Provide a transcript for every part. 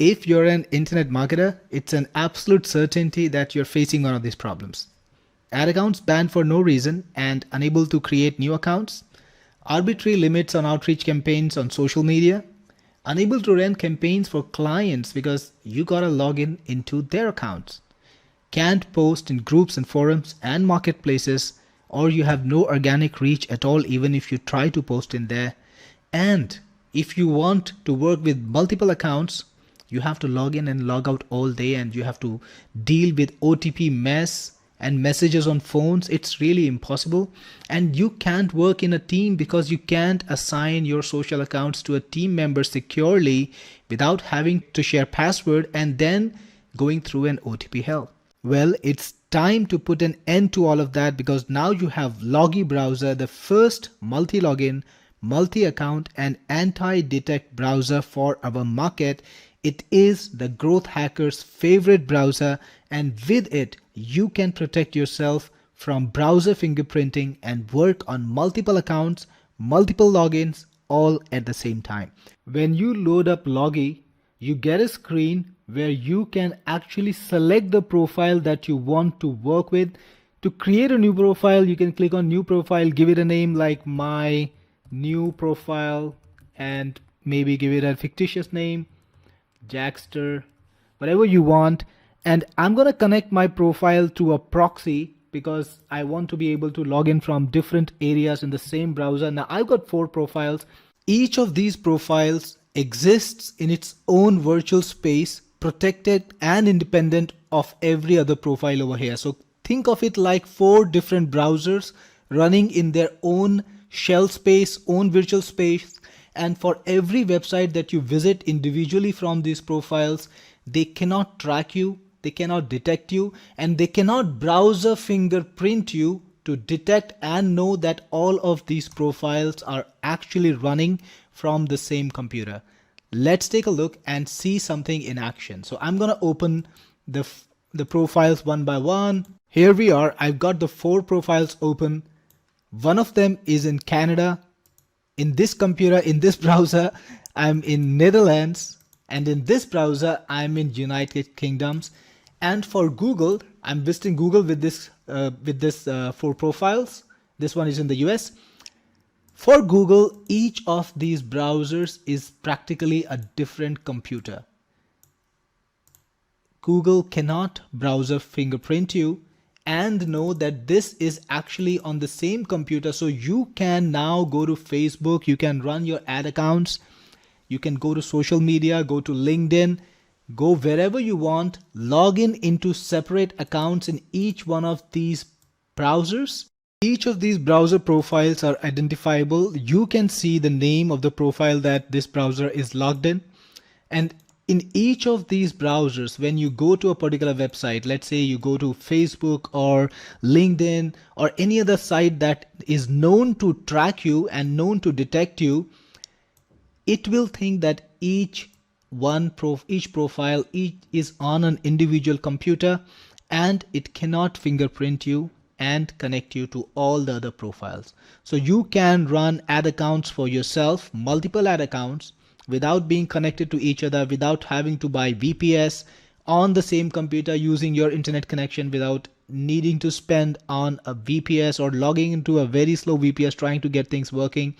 If you're an internet marketer, it's an absolute certainty that you're facing one of these problems. Ad accounts banned for no reason and unable to create new accounts, arbitrary limits on outreach campaigns on social media, unable to run campaigns for clients because you gotta log into their accounts, can't post in groups and forums and marketplaces, or you have no organic reach at all even if you try to post in there. And if you want to work with multiple accounts, you have to log in and log out all day, and you have to deal with OTP mess and messages on phones. It's really impossible. And you can't work in a team because you can't assign your social accounts to a team member securely without having to share password and then going through an OTP hell. Well, it's time to put an end to all of that, because now you have Logii browser, the first multi-login, multi-account and anti-detect browser for our market. It is the growth hacker's favorite browser, and with it you can protect yourself from browser fingerprinting and work on multiple accounts, multiple logins, all at the same time. When you load up Logii, you get a screen where you can actually select the profile that you want to work with. To create a new profile, you can click on new profile, give it a name like my new profile, and maybe give it a fictitious name, Jackster, whatever you want. And I'm going to connect my profile to a proxy because I want to be able to log in from different areas in the same browser. Now I've got 4 profiles. Each of these profiles exists in its own virtual space, protected and independent of every other profile over here. So think of it like 4 different browsers running in their own shell space, own virtual space. And for every website that you visit individually from these profiles, they cannot track you, they cannot detect you, and they cannot browser fingerprint you to detect and know that all of these profiles are actually running from the same computer. Let's take a look and see something in action. So I'm going to open the profiles one by one. Here we are. I've got the 4 profiles open. One of them is in Canada. In this computer, in this browser, I'm in Netherlands, and in this browser, I'm in United Kingdoms. And for Google, I'm visiting Google with this 4 profiles. This one is in the US. For Google, each of these browsers is practically a different computer. Google cannot browser fingerprint you and know that this is actually on the same computer. So you can now go to Facebook, you can run your ad accounts, you can go to social media, go to LinkedIn, go wherever you want, log in into separate accounts in each one of these browsers. Each of these browser profiles are identifiable. You can see the name of the profile that this browser is logged in. And in each of these browsers, when you go to a particular website, let's say you go to Facebook or LinkedIn or any other site that is known to track you and known to detect you, it will think that each profile is on an individual computer, and it cannot fingerprint you and connect you to all the other profiles. So you can run ad accounts for yourself, multiple ad accounts, without being connected to each other, without having to buy VPS on the same computer using your internet connection, without needing to spend on a VPS or logging into a very slow VPS trying to get things working.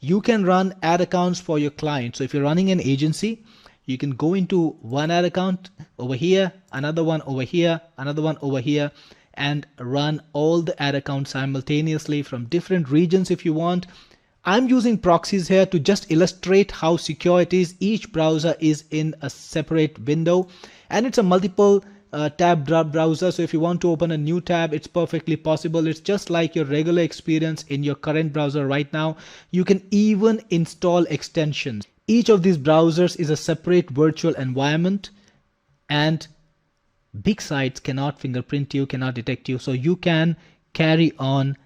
You can run ad accounts for your clients. So if you're running an agency, you can go into one ad account over here, another one over here, another one over here, and run all the ad accounts simultaneously from different regions if you want. I'm using proxies here to just illustrate how secure it is. Each browser is in a separate window, and it's a multiple tab browser. So if you want to open a new tab, it's perfectly possible. It's just like your regular experience in your current browser right now. You can even install extensions. Each of these browsers is a separate virtual environment, and big sites cannot fingerprint you, cannot detect you. So you can carry on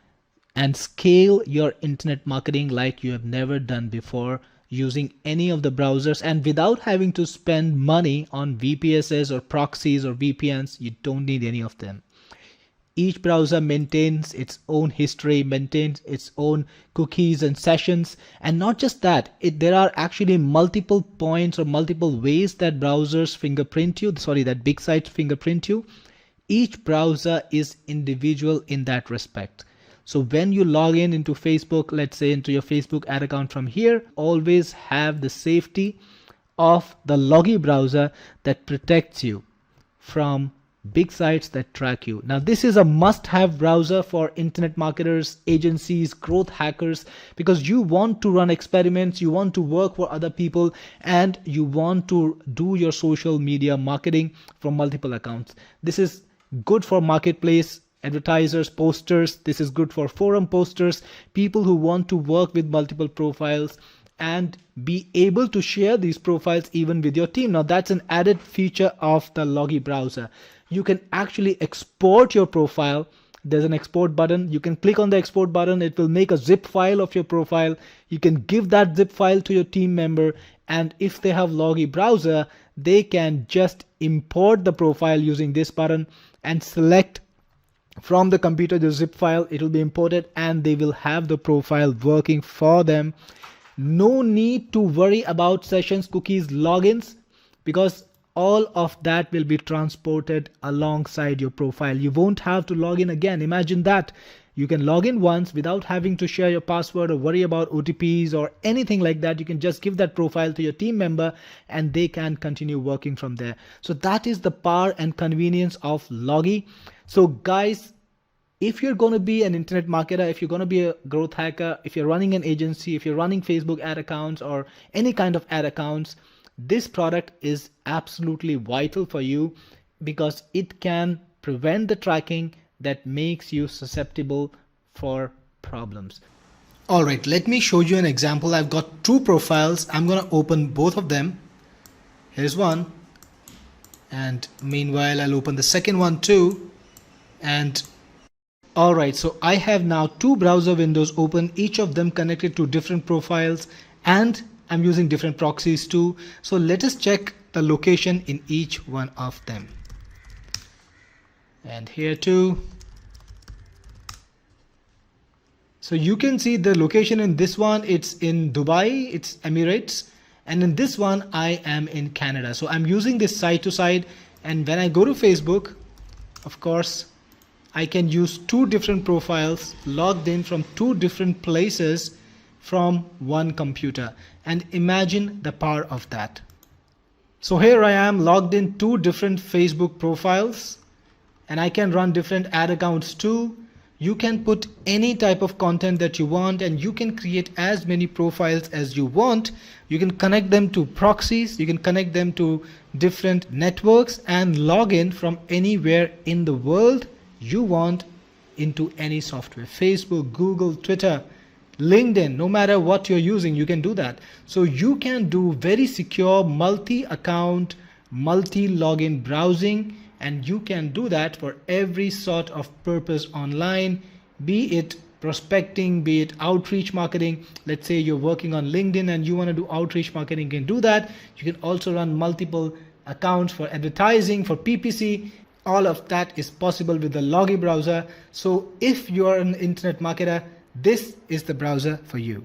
and scale your internet marketing like you have never done before using any of the browsers, and without having to spend money on VPSs or proxies or VPNs. You don't need any of them. Each browser maintains its own history, maintains its own cookies and sessions. And not just that, there are actually multiple points or multiple ways that browsers fingerprint you, that big sites fingerprint you. Each browser is individual in that respect. So when you log in into Facebook, let's say into your Facebook ad account from here, always have the safety of the Logii browser that protects you from big sites that track you. Now, this is a must-have browser for internet marketers, agencies, growth hackers, because you want to run experiments, you want to work for other people, and you want to do your social media marketing from multiple accounts. This is good for marketplace advertisers, posters. This is good for forum posters, people who want to work with multiple profiles and be able to share these profiles even with your team. Now, that's an added feature of the Logii browser. You can actually export your profile. There's an export button. You can click on the export button. It will make a zip file of your profile. You can give that zip file to your team member. And if they have Logii browser, they can just import the profile using this button and select from the computer the zip file. It will be imported and they will have the profile working for them. No need to worry about sessions, cookies, logins, because all of that will be transported alongside your profile. You won't have to log in again. Imagine that. You can log in once without having to share your password or worry about OTPs or anything like that. You can just give that profile to your team member and they can continue working from there. So that is the power and convenience of Logii. So guys, if you're going to be an internet marketer, if you're going to be a growth hacker, if you're running an agency, if you're running Facebook ad accounts or any kind of ad accounts, this product is absolutely vital for you because it can prevent the tracking that makes you susceptible for problems. All right, let me show you an example. I've got two profiles. I'm going to open both of them. Here's one. And meanwhile, I'll open the second one too. And all right, so I have now two browser windows open, each of them connected to different profiles, and I'm using different proxies too. So let us check the location in each one of them. And here too. So you can see the location in this one, it's in Dubai, it's Emirates. And in this one, I am in Canada. So I'm using this side to side. And when I go to Facebook, of course, I can use two different profiles logged in from two different places from one computer. And imagine the power of that. So here I am logged in two different Facebook profiles and I can run different ad accounts too. You can put any type of content that you want and you can create as many profiles as you want. You can connect them to proxies, you can connect them to different networks and log in from anywhere in the world you want into any software. Facebook, Google, Twitter, LinkedIn, no matter what you're using, you can do that. So you can do very secure multi-account, multi-login browsing, and you can do that for every sort of purpose online, be it prospecting, be it outreach marketing. Let's say you're working on LinkedIn and you want to do outreach marketing, you can do that. You can also run multiple accounts for advertising, for PPC. All of that is possible with the Logii browser. So if you're an internet marketer, this is the browser for you.